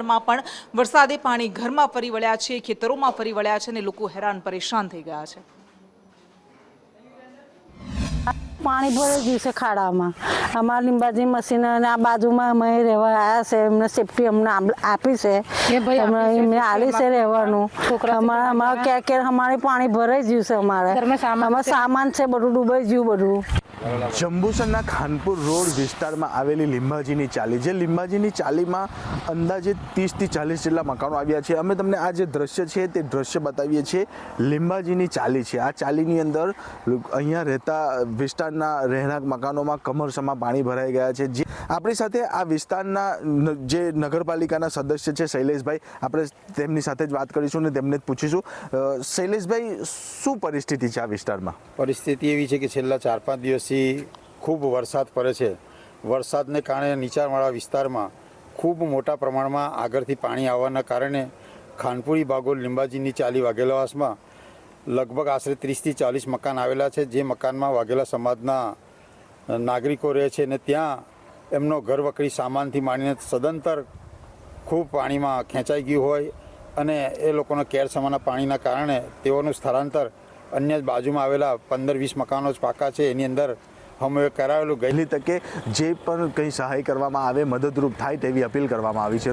વિસ્તારમાં પણ વરસાદી પાણી ઘરમાં ફરી વળ્યા છે, ખેતરોમાં ફરી વળ્યા છે અને લોકો હેરાન પરેશાન થઈ ગયા છે। પાણી ભરાઈ ગયું છે ખાડામાં। અમારા લીંબાજી મશીન અને આ બાજુમાં અમે રહેવા આવ્યા છે, એમને સેફટી અમને આપી છે, એમને આલી છે રહેવાનું। અમારા ક્યાં અમારે પાણી ભરાઈ ગયું છે, અમારે સામાન છે બધું ડૂબાઈ ગયું બધું। જંબુસરના ખાનપુર રોડ વિસ્તારમાં આવેલી લીંબાજીની ચાલી, જે લીંબાજીની ચાલીમાં અંદાજે 30થી 40 જેટલા મકાનો આવ્યા છે। અમે તમને આ જે દ્રશ્ય છે તે દ્રશ્ય બતાવીએ છીએ। લીંબાજીની ચાલી છે, આ ચાલીની અંદર અહીંયા રહેતા વિસ્તારના રહેણાંક મકાનોમાં કમરસમાં પાણી ભરાઈ ગયા છે। જે આપણી સાથે આ વિસ્તારના જે નગરપાલિકાના સદસ્ય છે શૈલેષભાઈ, આપણે તેમની સાથે જ વાત કરીશું અને તેમને જ પૂછીશું। શૈલેષભાઈ, શું પરિસ્થિતિ છે આ વિસ્તારમાં? પરિસ્થિતિ એવી છે કે છેલ્લા 4-5 દિવસથી ખૂબ વરસાદ પડે છે। વરસાદને કારણે નીચાણવાળા વિસ્તારમાં ખૂબ મોટા પ્રમાણમાં આગળથી પાણી આવવાના કારણે ખાનપુરી બાગોલ લીંબાજીની ચાલી વાઘેલાવાસમાં લગભગ આશરે 30થી 40 મકાન આવેલા છે, જે મકાનમાં વાઘેલા સમાજના નાગરિકો રહે છે અને ત્યાં એમનો ઘરવકરી સામાનથી માંડીને સદંતર ખૂબ પાણીમાં ખેંચાઈ ગયું હોય અને એ લોકોના કેરસમાના પાણીના કારણે તેઓનું સ્થળાંતર અન્ય બાજુમાં આવેલા 15-20 મકાનો જ પાકા છે, એની અંદર અમે કરાવેલું। ગયેલી તકે જે પણ કંઈ સહાય કરવામાં આવે, મદદરૂપ થાય તેવી અપીલ કરવામાં આવી છે।